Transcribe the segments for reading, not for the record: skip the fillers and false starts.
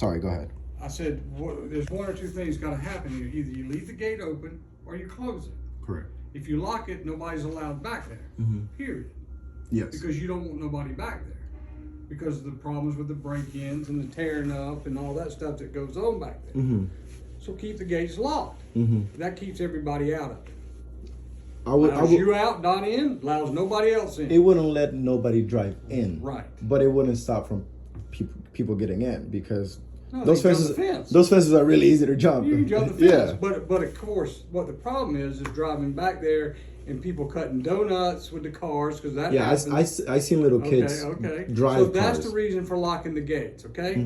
Sorry, go ahead. I said, there's one or two things got to happen. Either you leave the gate open or you close it. Correct. If you lock it, nobody's allowed back there. Period. Yes. Because you don't want nobody back there. Because of the problems with the break-ins and the tearing up and all that stuff that goes on back there. So keep the gates locked. That keeps everybody out of it. Allows you out, not in, allows nobody else in. It wouldn't let nobody drive in. Right. But it wouldn't stop from people getting in because No, those fences are really easy to jump. You can jump the fence. Yeah. But of course, what the problem is driving back there and people cutting donuts with the cars because that happens. I seen little kids drive So that's cars. the reason for locking the gates, okay?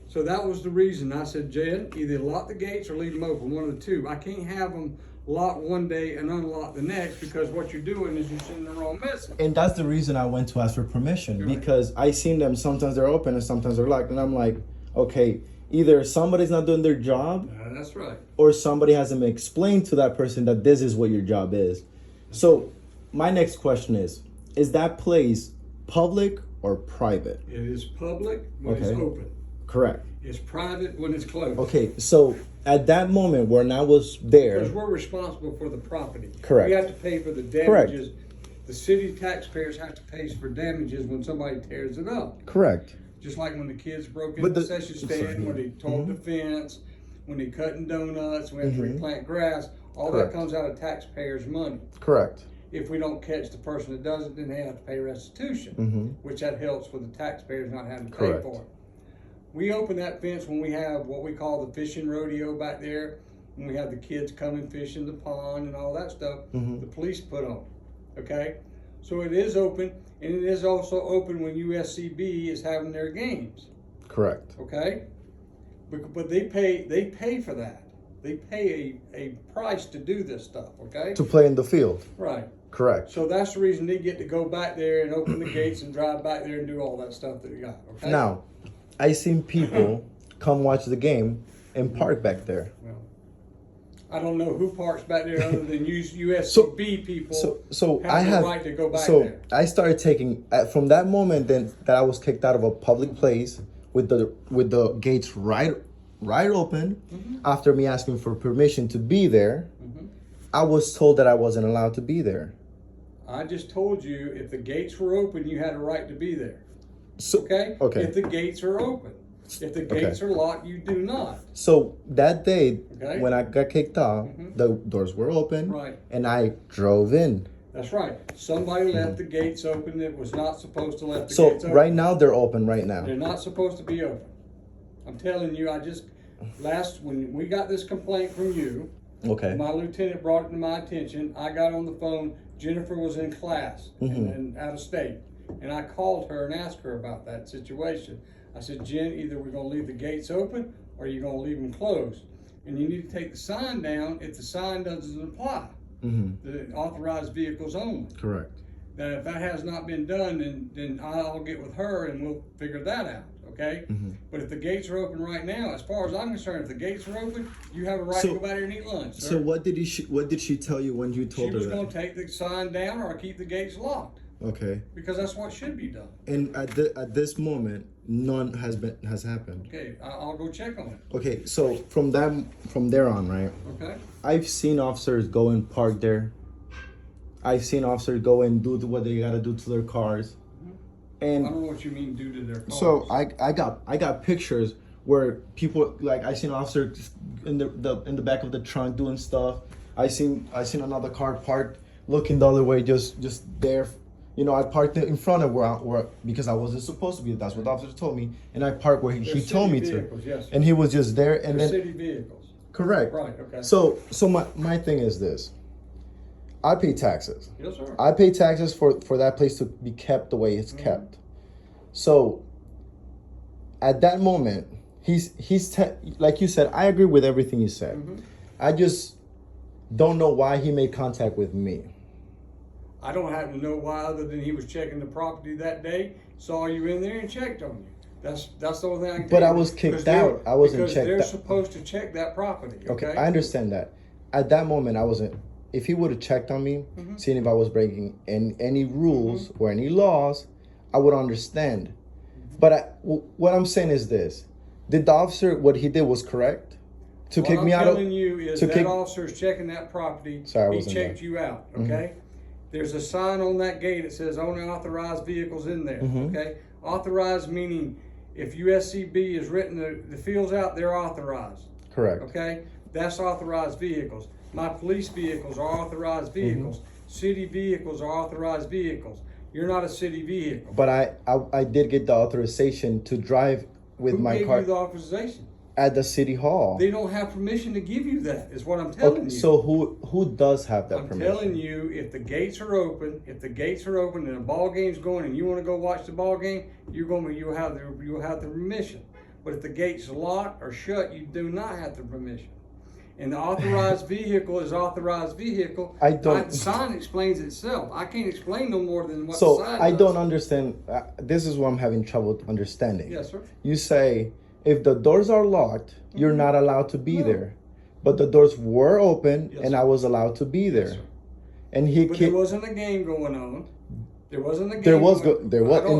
So that was the reason. I said, Jen, either lock the gates or leave them open, one of the two. I can't have them locked one day and unlock the next because what you're doing is you're sending the wrong message. And that's the reason I went to ask for permission because I seen them, sometimes they're open and sometimes they're locked. And I'm like, okay, either somebody's not doing their job. That's right. Or somebody hasn't explained to that person that this is what your job is. So my next question is that place public or private? It is public when it's open. Correct. It's private when it's closed. Okay, so at that moment when I was there. Because we're responsible for the property. Correct. We have to pay for the damages. Correct. The city taxpayers have to pay for damages when somebody tears it up. Correct. Just like when the kids broke into the concession stand, when they tore the fence, when they cutting donuts, when they replant grass, all that comes out of taxpayers' money. Correct. If we don't catch the person that does it, then they have to pay restitution, which that helps with the taxpayers not having to pay for it. We open that fence when we have what we call the fishing rodeo back there, when we have the kids coming fishing the pond and all that stuff, the police put on, okay? So it is open, and it is also open when USCB is having their games. Correct. Okay? But they pay for that. They pay a price to do this stuff, okay? To play in the field. Right. Correct. So that's the reason they get to go back there and open the gates and drive back there and do all that stuff that they got, okay? Now, I seen people come watch the game and park back there. Well, I don't know who parks back there other than USCB people. So have the right to go back there. So I started taking from that moment then that I was kicked out of a public place with the gates right open. After me asking for permission to be there, I was told that I wasn't allowed to be there. I just told you if the gates were open, you had a right to be there. So, okay. If the gates are open. If the gates are locked, you do not. So that day, when I got kicked off, the doors were open, and I drove in. That's right. Somebody left the gates open that was not supposed to let the gates open. So right now, they're open right now. They're not supposed to be open. I'm telling you, when we got this complaint from you, my lieutenant brought it to my attention. I got on the phone. Jennifer was in class and out of state. And I called her and asked her about that situation. I said, Jen, either we're going to leave the gates open or you're going to leave them closed. And you need to take the sign down if the sign doesn't apply. The authorized vehicles only. Correct. Now, if that has not been done, then I'll get with her and we'll figure that out, okay? But if the gates are open right now, as far as I'm concerned, if the gates are open, you have a right to go back there and eat lunch, sir. So what did she tell you when you told her that? She was going to take the sign down or keep the gates locked. Okay. Because that's what should be done. And at this moment, none has happened. Okay, I'll go check on it. Okay, so from there on, right? Okay. I've seen officers go and park there. I've seen officers go and do what they gotta do to their cars. And I don't know what you mean do to their cars. So I got pictures where people I seen officers in the back of the trunk doing stuff. I seen another car parked looking the other way, just there. You know, I parked in front of where because I wasn't supposed to be. That's what the officer told me, and I parked where he told me vehicles, to. Yes, and he was just there. And they're then city vehicles. Correct. Right. Okay. So my thing is this. I pay taxes. Yes, sir. I pay taxes for that place to be kept the way it's kept. So at that moment, he's like you said. I agree with everything you said. I just don't know why he made contact with me. I don't happen to know why, other than he was checking the property that day, saw you in there, and checked on you. That's the only thing I can tell you. But I was kicked out. I wasn't checked out. Because they're supposed to check that property. Okay, I understand that. At that moment, I wasn't. If he would have checked on me, seeing if I was breaking any rules or any laws, I would understand. But what I'm saying is this: Did the officer, what he did was correct? To kick me out of? What I'm telling you is that officer's checking that property. Sorry, he checked you out, okay? There's a sign on that gate that says only authorized vehicles in there, okay? Authorized meaning if USCB has written the fields out, they're authorized. Correct. Okay? That's authorized vehicles. My police vehicles are authorized vehicles. City vehicles are authorized vehicles. You're not a city vehicle. But I did get the authorization to drive with my car. Who gave you the authorization? At the city hall. They don't have permission to give you that, is what I'm telling you. So who does have that permission? I'm telling you, if the gates are open, and a ball game's going and you want to go watch the ball game, you'll have the permission. But if the gate's locked or shut, you do not have the permission. And the authorized vehicle is authorized vehicle. The sign explains itself. I can't explain no more than what the sign does. So I don't understand. This is what I'm having trouble understanding. Yes, sir. You say if the doors are locked, you're not allowed to be there. But the doors were open and I was allowed to be there. And there wasn't a game going on. There wasn't a game. There was on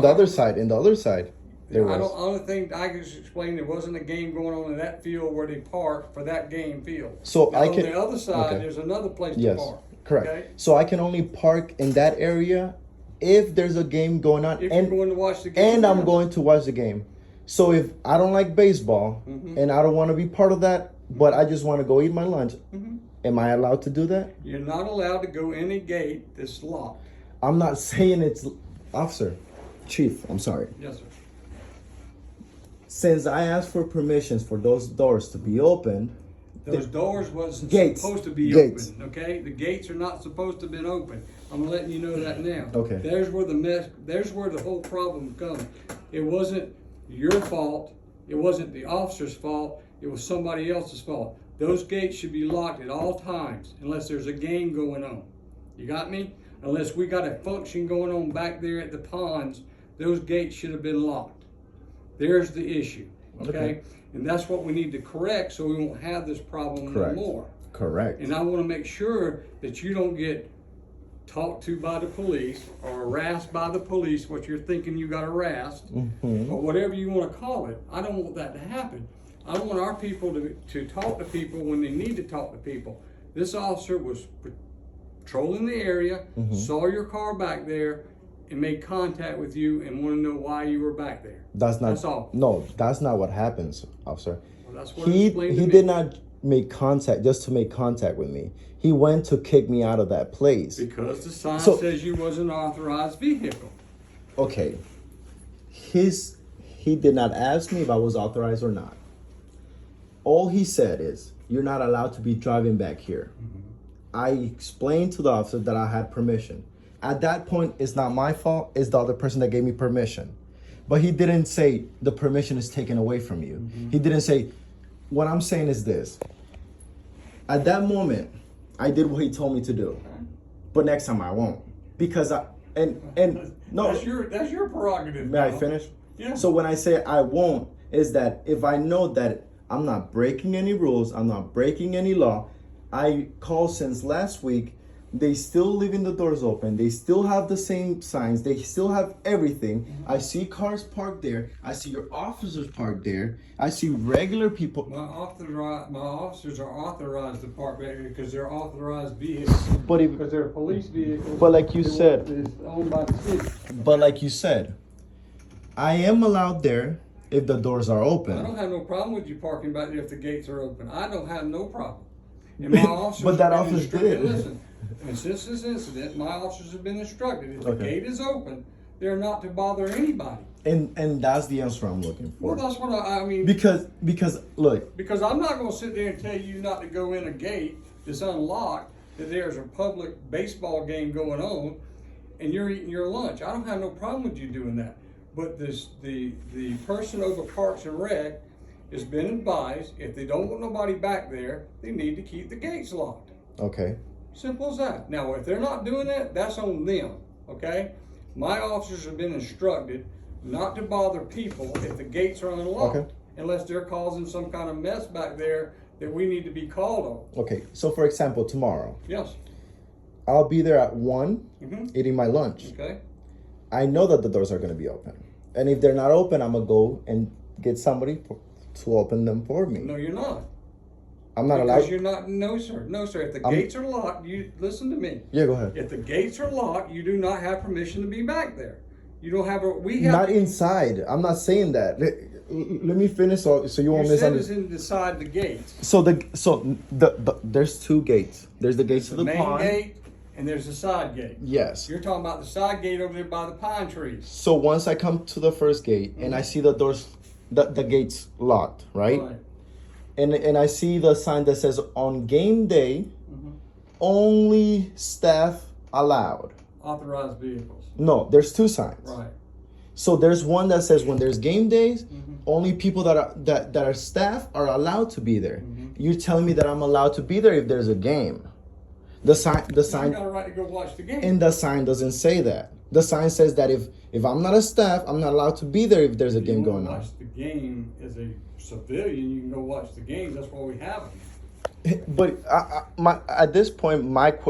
the other side. There was. Only thing I can explain, there wasn't a game going on in that field where they parked for that game field. So now, on the other side, there's another place to park. Correct. Okay? So I can only park in that area if there's a game going on. If you're going to watch the game. And I'm going to watch the game. So if I don't like baseball and I don't want to be part of that, but I just want to go eat my lunch, am I allowed to do that? You're not allowed to go in a gate that's locked. I'm not saying it's... Officer, Chief, I'm sorry. Yes, sir. Since I asked for permissions for those doors to be opened... Those doors wasn't supposed to be open, okay? The gates are not supposed to have been open. I'm letting you know that now. Okay. There's where the whole problem comes. It wasn't your fault. It wasn't the officer's fault. It was somebody else's fault. Those gates should be locked at all times unless there's a game going on. You got me? Unless we got a function going on back there at the ponds, those gates should have been locked. There's the issue, okay? And that's what we need to correct so we won't have this problem no more. Correct. And I want to make sure that you don't get talked to by the police or harassed by the police, what you're thinking you got harassed, or whatever you want to call it. I don't want that to happen. I want our people to talk to people when they need to talk to people. This officer was patrolling the area, saw your car back there, and made contact with you and want to know why you were back there. That's all. No, that's not what happens, officer. Well, that's what he did not make contact just to make contact with me. He went to kick me out of that place. Because the sign says you was an authorized vehicle. Okay. He did not ask me if I was authorized or not. All he said is, you're not allowed to be driving back here. I explained to the officer that I had permission. At that point, it's not my fault, it's the other person that gave me permission. But he didn't say the permission is taken away from you. He didn't say, what I'm saying is this. At that moment, I did what he told me to do. But next time I won't. Because no. That's your prerogative. May I finish? Yeah. So when I say I won't, is that if I know that I'm not breaking any rules, I'm not breaking any law, I called since last week. They still leaving the doors open. They still have the same signs. They still have everything. I see cars parked there. I see your officers parked there. I see regular people. My officers are authorized to park back there because they're authorized vehicles. Because they're police vehicles. But like you said, it's owned by the city. But like you said, I am allowed there if the doors are open. I don't have no problem with you parking back there if the gates are open. I don't have no problem. And my officers but that officer did. Listen, and since this incident, my officers have been instructed if the gate is open, they're not to bother anybody. And that's the answer I'm looking for. Well, that's what I mean. Because look. Because I'm not going to sit there and tell you not to go in a gate that's unlocked, that there's a public baseball game going on, and you're eating your lunch. I don't have no problem with you doing that. But the person over Parks and Rec has been advised if they don't want nobody back there, they need to keep the gates locked. Okay. Simple as that. Now, if they're not doing that, that's on them, okay? My officers have been instructed not to bother people if the gates are unlocked, unless they're causing some kind of mess back there that we need to be called on. Okay, so for example, tomorrow. Yes. I'll be there at 1, eating my lunch. Okay. I know that the doors are going to be open. And if they're not open, I'm going to go and get somebody to open them for me. No, you're not. I'm not Because allowed. you're not. No, sir. No, sir. If the gates are locked, you listen to me. Yeah, go ahead. If the gates are locked, you do not have permission to be back there. You don't have a. We have Not inside. I'm not saying that. Let me finish so you won't You said misunderstand. it's inside the gates. So there's two gates. There's the gates to the main pond. gate and there's the side gate. Yes. You're talking about the side gate over there by the pine trees. So once I come to the first gate and I see the doors, the gates locked, right? And I see the sign that says on game day, only staff allowed. Authorized vehicles. No, there's two signs. Right. So there's one that says when there's game days, only people that are staff are allowed to be there. You're telling me that I'm allowed to be there if there's a game. The sign You got a right to go watch the game. and the sign doesn't say that. The sign says that if I'm not a staff, I'm not allowed to be there if there's a game going on. Watch the game as a civilian, you can go watch the games. That's why we have them. But at this point,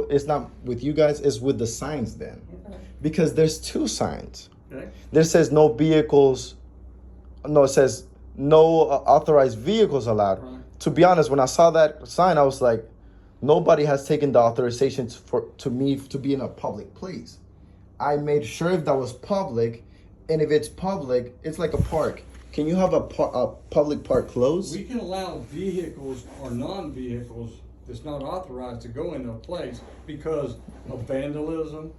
it's not with you guys, it's with the signs then. Okay. Because there's two signs. Okay. There says no vehicles, no, it says no authorized vehicles allowed. Right. To be honest, when I saw that sign, I was like, nobody has taken the authorization to me to be in a public place. I made sure if that was public, and if it's public, it's like a park. Can you have a public park closed? We can allow vehicles or non-vehicles that's not authorized to go into a place because of vandalism.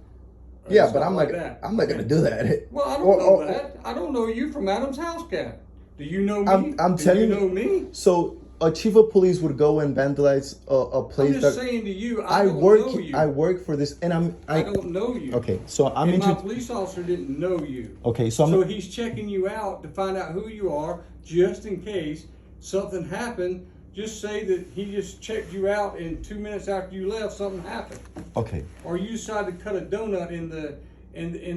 Yeah, but I'm like not. that. I'm not gonna do that. Well, I don't know that. I don't know you from Adam's house cat. Do you know me? I'm Do telling you know me. So a chief of police would go and vandalize a place I'm just saying to you, I don't know you. I work for this, and I don't know you. Okay, so and my police officer didn't know you. Okay, so he's checking you out to find out who you are, just in case something happened. Just say that he just checked you out, and 2 minutes after you left, something happened. Okay. Or you decided to cut a donut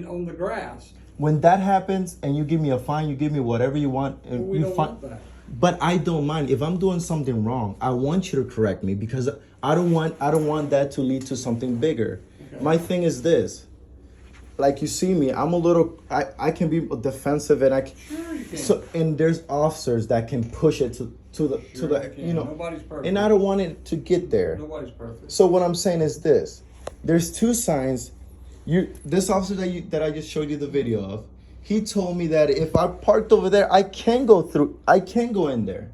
on the grass. When that happens, and you give me a fine, you give me whatever you want, and Well, we don't want that. But I don't mind if I'm doing something wrong. I want you to correct me because I don't want that to lead to something bigger. Okay. My thing is this. Like you see me, I'm a little. I can be defensive, and Sure you can. So and there's officers that can push it to the you know. Nobody's perfect. And I don't want it to get there. Nobody's perfect. So what I'm saying is this: there's two signs. This officer that I just showed you the video of, he told me that if I parked over there, I can go in there.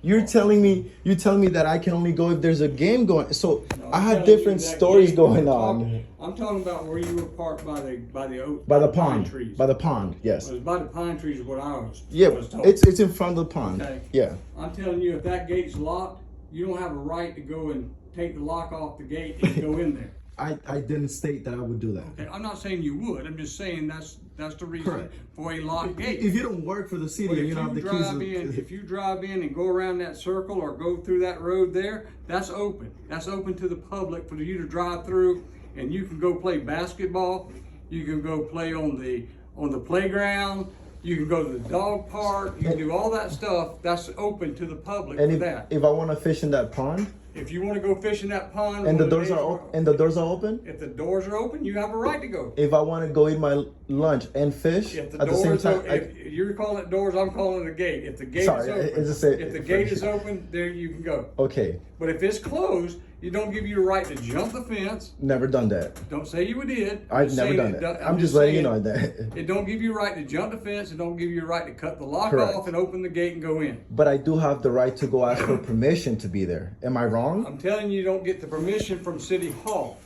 You're telling me that I can only go if there's a game going. So No, I had different stories going on. I'm talking about where you were parked by the Pond pine trees. By the pond, yes. It was by the pine trees is what I was. Yeah, was told. it's in front of the pond. Okay. Yeah. I'm telling you, if that gate's locked, you don't have a right to go and take the lock off the gate and go in there. I didn't state that I would do that. Okay, I'm not saying you would. I'm just saying that's the reason Correct. for a locked gate. If you don't work for the city, But and if you don't have the keys. if you drive in and go around that circle or go through that road there, that's open. That's open to the public for you to drive through, and you can go play basketball. You can go play on the playground. You can go to the dog park. You can do all that stuff. That's open to the public. And for that. if I want to fish in that pond, If you want to go fish in that pond, and the doors are open, If the doors are open, you have a right to go. if I want to go eat my lunch and fish If the at the same doors, time, if you're calling it doors, I'm calling it a gate. If the gate Sorry, is open, it's just a- if the gate is open, there you can go. okay, But if it's closed, you don't give you a right to jump the fence. never done that. Don't say you did. I've just never saying done that. I'm I'm just letting you saying know that. It don't give you a right to jump the fence. It don't give you a right to cut the lock Correct. off and open the gate and go in. But I do have the right to go ask for permission to be there. Am I wrong? I'm telling you, don't get the permission from City Hall.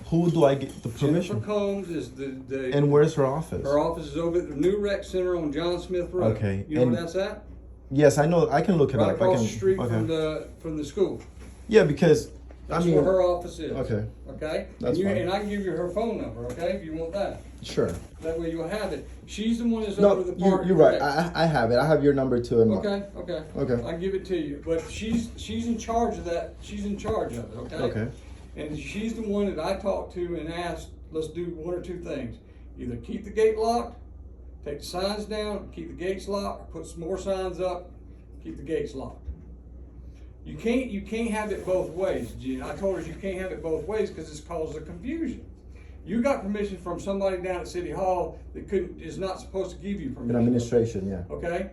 Who do I get the Jennifer permission? Combs is the And where's her office? her office is over at the new rec center on John Smith Road. Okay, You know and- where that's at? Yes, I know. I can look it Right up. I across can. the street Okay. from the school. Yeah, because That's I mean, where her office is. Okay. Okay? That's and fine. And I can give you her phone number, okay, if you want that. sure. That way you'll have it. She's the one that's No, over the park. you're right. I have it. I have your number too. Okay. Okay. I'll give it to you. But she's in charge of that. She's in charge of it, okay? Okay. And she's the one that I talked to and asked, let's do one or two things. Either keep the gate locked, take the signs down, keep the gates locked, or put some more signs up, keep the gates locked. You can't have it both ways, Gene. I told her you can't have it both ways because it's caused a confusion. You got permission from somebody down at City Hall that is not supposed to give you permission. In administration, yeah. Okay?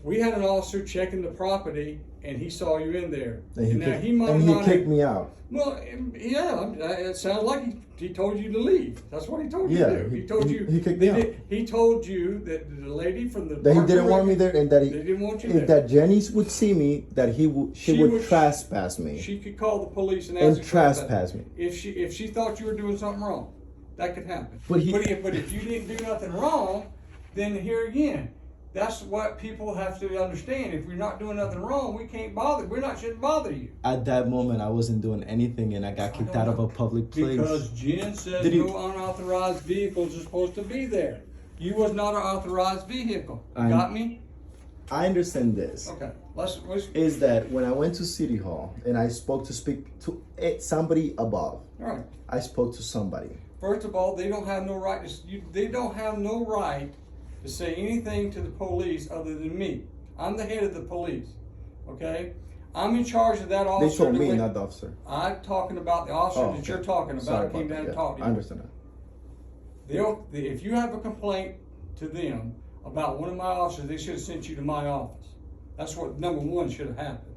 we had an officer checking the property, and he saw you in there. And he kicked me out. Well, yeah, it sounds like he told you to leave. That's what he told you to do. He told you. He kicked me out. He told you that the lady from the that he didn't want me there, and that they didn't want you if there. that Jenny would see me, that she would trespass me. She could call the police and trespass me. If she thought you were doing something wrong, that could happen. But if you didn't do nothing wrong, then here again, that's what people have to understand. If we're not doing nothing wrong, we can't bother. Shouldn't bother you. At that moment, I wasn't doing anything, and I got kicked out of a public place. Because Jen says no unauthorized vehicles are supposed to be there. You was not an authorized vehicle. Got me? I understand this. Okay. Is that when I went to City Hall and I spoke to somebody above. All right. I spoke to somebody. First of all, they don't have no right they don't have no right to say anything to the police other than me. I'm the head of the police. Okay? I'm in charge of that officer. They told me, not the officer. I'm talking about the officer that you're talking about. Sorry came down and talked to you. I understand that. If you have a complaint to them about one of my officers, they should have sent you to my office. That's what number one should have happened.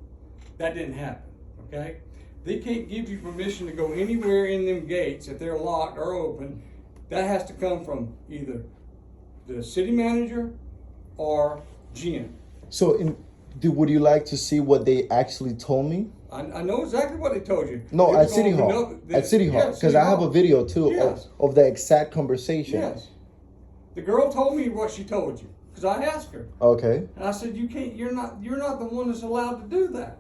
That didn't happen. Okay? They can't give you permission to go anywhere in them gates if they're locked or open. That has to come from either the city manager or Jen. So, would you like to see what they actually told me? I know exactly what they told you. No, at City Hall. At City Hall, because I have a video too of the exact conversation. Yes. The girl told me what she told you because I asked her. Okay. And I said, "You can't. You're not the one that's allowed to do that."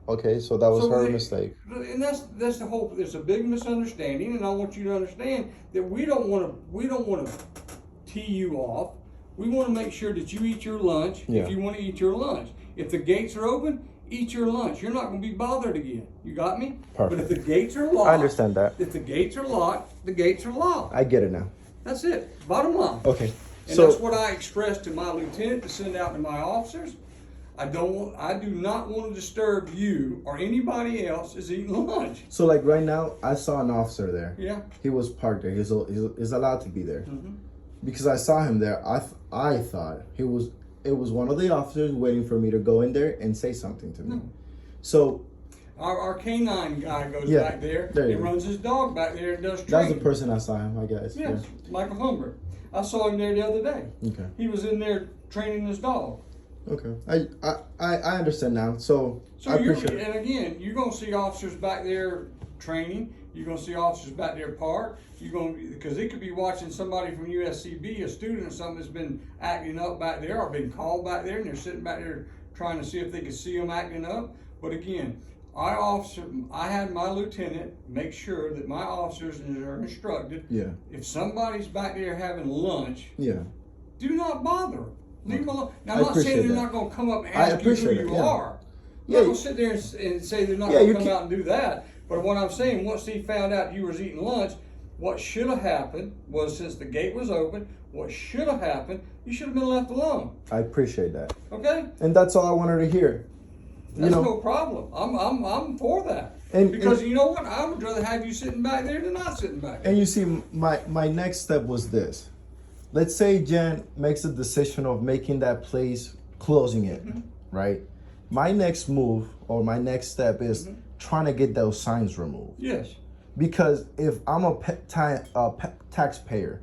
Okay, so that was her mistake. And that's the whole. It's a big misunderstanding, and I want you to understand that we don't want to tee you off. We want to make sure that you eat your lunch if you want to eat your lunch. If the gates are open, eat your lunch. You're not going to be bothered again. You got me? Perfect. But if the gates are locked, I understand that. If the gates are locked, the gates are locked. I get it now. That's it. Bottom line. Okay. And that's what I expressed to my lieutenant to send out to my officers. I do not want to disturb you or anybody else is eating lunch. So like right now, I saw an officer there. Yeah. He was parked there. He's allowed to be there. Mm-hmm. Because I saw him there, I thought it was one of the officers waiting for me to go in there and say something to me. No. So our canine guy goes back there and runs his dog back there and does training. That's the person I saw him, I guess. Yes, Michael Humbert. I saw him there the other day. Okay. He was in there training his dog. Okay. I understand now. So I appreciate it. And again, you're gonna see officers back there training. You're gonna see officers back there parked. Because they could be watching somebody from USCB, a student or something that's been acting up back there or been called back there, and they're sitting back there trying to see if they can see them acting up. But again, I had my lieutenant make sure that my officers are instructed. Yeah. If somebody's back there having lunch, do not bother them. Leave them alone. Now, I'm not saying they're not going to come up and ask you who you are. They're not going to sit there and say they're not going to come out and do that. But what I'm saying, once he found out you was eating lunch, what should have happened was, since the gate was open, what should have happened, you should have been left alone. I appreciate that. Okay? And that's all I wanted to hear. That's no problem. I'm for that. Because you know what? I would rather have you sitting back there than not sitting back there. And you see, my next step was this. Let's say Jen makes a decision of making that place, closing it, right? My next move or my next step is trying to get those signs removed. Yes. Because if I'm a taxpayer,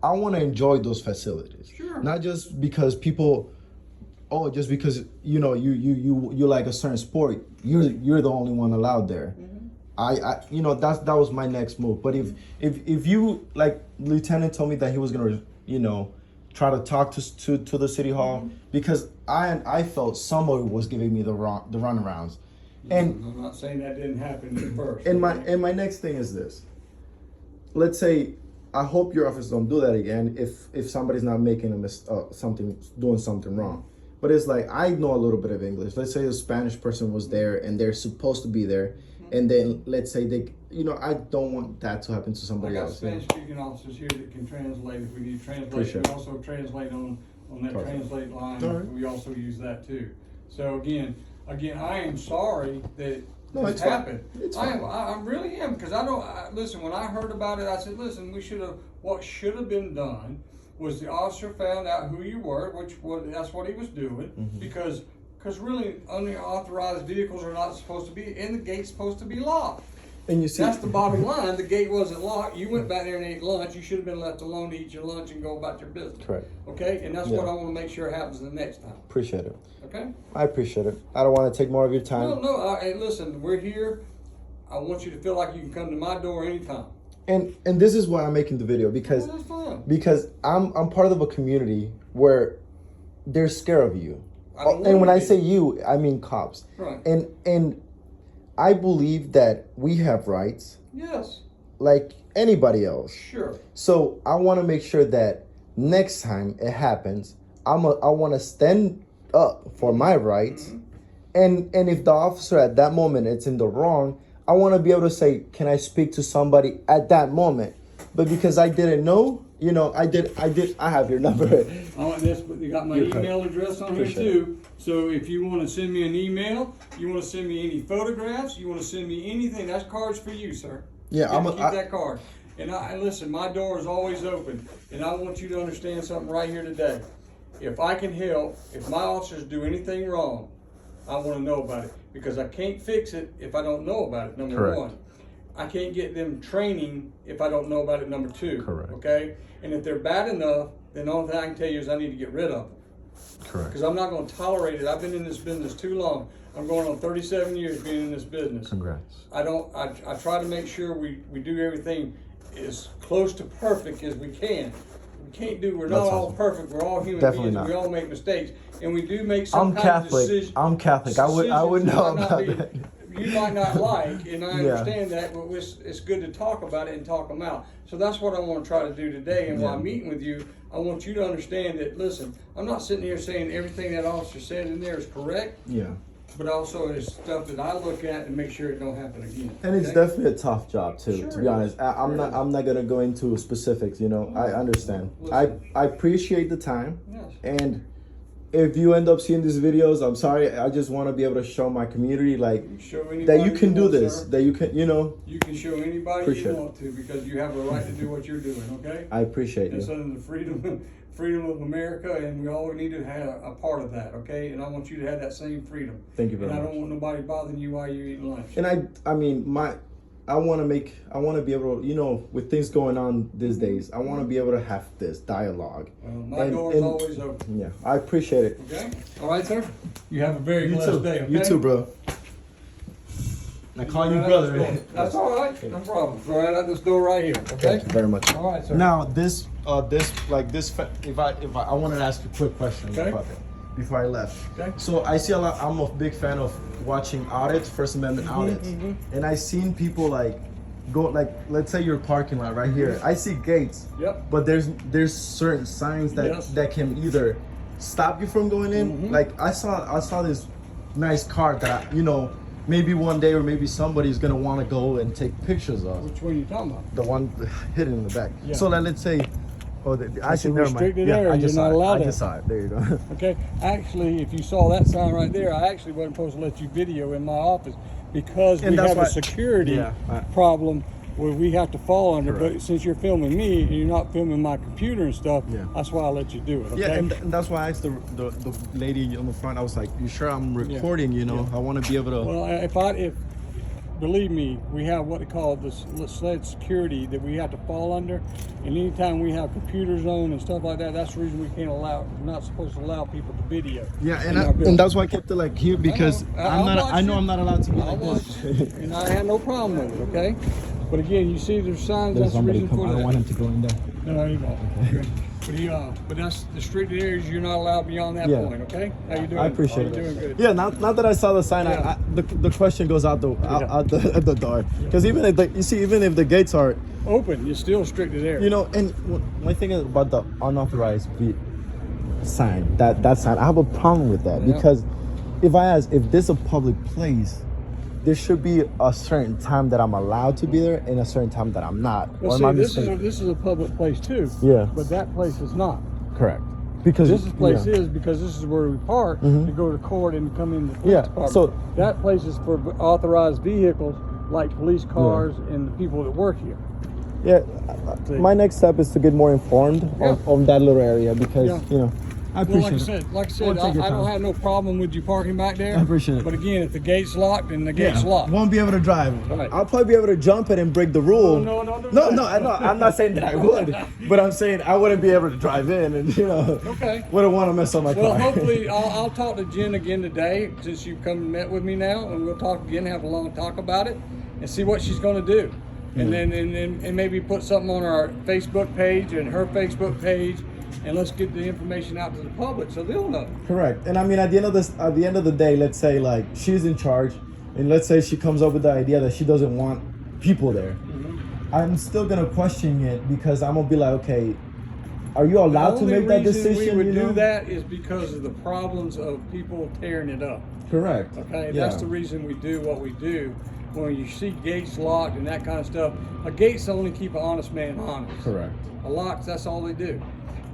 I want to enjoy those facilities. Sure. Not just because people, just because you like a certain sport, you're the only one allowed there. That was my next move. But if you, like Lieutenant told me that he was gonna try to talk to the city hall, because I felt somebody was giving me the runarounds. And I'm not saying that didn't happen at first. And my next thing is this. Let's say, I hope your office don't do that again if somebody's not making doing something wrong. But it's like, I know a little bit of English. Let's say a Spanish person was there and they're supposed to be there, and then let's say they, I don't want that to happen to somebody else. I got Spanish-speaking officers here that can translate if we need translation. We also translate on that translate line. Right. We also use that too. So again, I am sorry that this happened. It's fine. I really am, because listen, when I heard about it, I said, listen, what should have been done was the officer found out who you were, that's what he was doing, because really unauthorized vehicles are not supposed to be, and the gate's supposed to be locked. And you see, that's the bottom line. The gate wasn't locked. You went back there and ate lunch. You should have been left alone to eat your lunch and go about your business. Correct. Okay? And that's what I want to make sure happens the next time. Appreciate it. Okay? I appreciate it. I don't want to take more of your time. No. Hey, listen, we're here. I want you to feel like you can come to my door anytime. And this is why I'm making the video, because that's fine. Because I'm part of a community where they're scared of you. And when I say you, I mean cops. Right. And I believe that we have rights. Yes. Like anybody else. Sure. So I want to make sure that next time it happens, I want to stand up for my rights. And if the officer at that moment is in the wrong, I want to be able to say, can I speak to somebody at that moment? But because I didn't know, I have your number. You got my email address on here too. So if you want to send me an email, you want to send me any photographs, you want to send me anything, that's cards for you, sir. Yeah, keep that card. And listen, my door is always open, and I want you to understand something right here today. If I can help, if my officers do anything wrong, I want to know about it, because I can't fix it if I don't know about it, number one. I can't get them training if I don't know about it, number two. Correct. Okay? And if they're bad enough, then the only thing I can tell you is I need to get rid of them. Correct. Because I'm not going to tolerate it. I've been in this business too long. I'm going on 37 years being in this business. Congrats. I try to make sure we do everything as close to perfect as we can. We're not all perfect. We're all human beings. We all make mistakes. And we do make some kind of decisions. I'm Catholic. I would know about that. You might not like, and I understand that, but it's good to talk about it and talk them out. So that's what I want to try to do today. And while I'm meeting with you, I want you to understand that, listen, I'm not sitting here saying everything that officer said in there is correct. Yeah. But also it's stuff that I look at and make sure it don't happen again. And it's definitely a tough job too, to be honest. I'm not gonna go into specifics, I understand. I appreciate the time. Yes. And if you end up seeing these videos, I'm sorry. I just want to be able to show my community that you can do this, that you can, You can show anybody you want to, because you have a right to do what you're doing, okay? I appreciate you. It's under the freedom of America, and we all need to have a part of that, okay? And I want you to have that same freedom. Thank you very much. And I don't want nobody bothering you while you're eating lunch. And I want to be able to, with things going on these days, I want to be able to have this dialogue. My door is always open. Yeah, I appreciate it. Okay? All right, sir? You have a very blessed day, okay? You too, bro. I call you brother. That's all right. No problem. Go right out this door right here, okay? Thank you very much. All right, sir. Now, if I wanted to ask you a quick question before I left. Okay. So I see I'm a big fan of watching audits, First Amendment audits. And I seen people go, let's say your parking lot right here. I see gates. Yep. But there's certain signs that can either stop you from going in. Like I saw this nice car that maybe one day or maybe somebody's gonna want to go and take pictures of. Which one are you talking about? The one hidden in the back. Yeah. So let's say, I should never mind. Yeah, I just saw it. There you go. Okay. Actually, if you saw that sign right there, I actually wasn't supposed to let you video in my office, because we have a security problem where we have to fall under. Correct. But since you're filming me and you're not filming my computer and stuff, that's why I let you do it. Okay? Yeah, and that's why I asked the lady on the front. I was like, "You sure I'm recording? I want to be able to." Well, if believe me, we have what they call this sled security that we have to fall under, and anytime we have computers on and stuff like that, that's the reason we're not supposed to allow people to video. Yeah, and that's why I kept it here, because I know I'm not allowed to be like this. And I had no problem with it, okay? But again, you see there's signs. That's the reason for that. I don't want him to go in there. No, he won't. Okay. But that's the restricted areas. You're not allowed beyond that point. Okay. How you doing? I appreciate it. Doing good. Yeah. Not that I saw the sign, the question goes out the door. Because even if the gates are open, you're still restricted area. And my thing is about the unauthorized sign. That sign, I have a problem with that, because if this is a public place, there should be a certain time that I'm allowed to be there and a certain time that I'm not. Well, see, this is a public place too. Yeah. But that place is not. Correct. Because this place is, because this is where we park to go to court and come in the police department. So that place is for authorized vehicles like police cars and the people that work here. Yeah, my next step is to get more informed on that little area because you know. I appreciate like I said, I don't have no problem with you parking back there. I appreciate it. But again, if the gate's locked, then the gate's locked. Won't be able to drive. Right. I'll probably be able to jump it and break the rule. No, I'm not saying that I would, but I'm saying I wouldn't be able to drive in, and you know, wouldn't want to mess up my car. Well, hopefully, I'll talk to Jen again today since you've come and met with me now, and we'll talk again, have a long talk about it, and see what she's going to do, and then and maybe put something on our Facebook page and her Facebook page. And let's get the information out to the public so they'll know. Correct. And I mean, at the end of the day, let's say like she's in charge, and let's say she comes up with the idea that she doesn't want people there. I'm still gonna question it because I'm gonna be like, okay, are you allowed to make that decision? The only reason we would do that is because of the problems of people tearing it up. Correct. Okay, that's the reason we do what we do. When you see gates locked and that kind of stuff, a gate's only keep an honest man honest. Correct. A lock, that's all they do.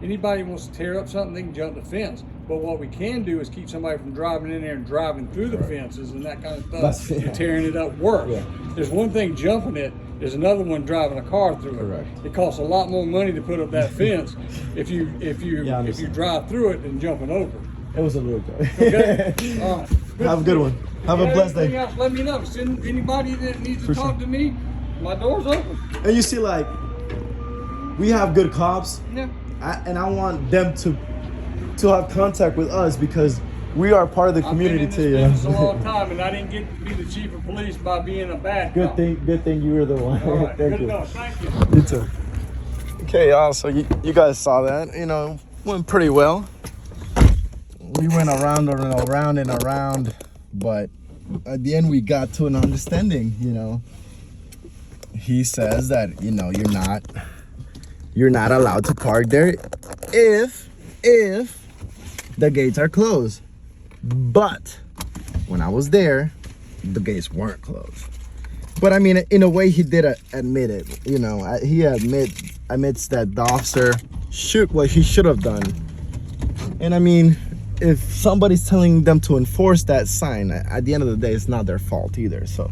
Anybody wants to tear up something, they can jump the fence. But what we can do is keep somebody from driving in there and driving through the fences and that kind of stuff and tearing it up worse. Yeah. There's one thing jumping it, there's another one driving a car through it. It costs a lot more money to put up that fence if you drive through it than jumping over. It was a little good. Okay. Have a good one. Have a blessed day. Else, let me know. Send anybody that needs to talk to me. My door's open. And you see, like, we have good cops. Yeah. And I want them to have contact with us because we are part of the community too. I've been in this business a long time, and I didn't get to be the chief of police by being a bad cop. Good thing you were the one. All right, Thank good you. enough. Thank you. You too. Okay, y'all. So you guys saw that. You know, went pretty well. We went around and around, but at the end we got to an understanding. You know, he says that you're not allowed to park there if the gates are closed. But when I was there, the gates weren't closed. But I mean, in a way, he did admit it. You know, he admits that the officer what he should have done. And I mean, if somebody's telling them to enforce that sign, at the end of the day, it's not their fault either. So,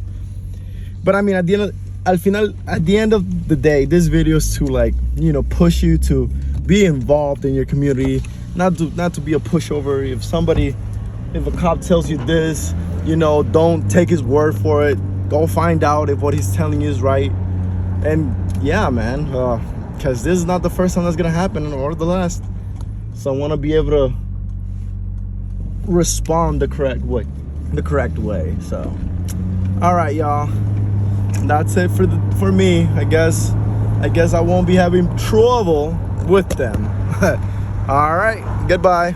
but I mean, at the end of the day, this video is to, like, you know, push you to be involved in your community, not to be a pushover. If a cop tells you this, you know, don't take his word for it. Go find out if what he's telling you is right. And yeah, man, because this is not the first time that's gonna happen or the last. So I want to be able to respond the correct way. So, all right, y'all. That's it for me. I guess I won't be having trouble with them. All right, goodbye.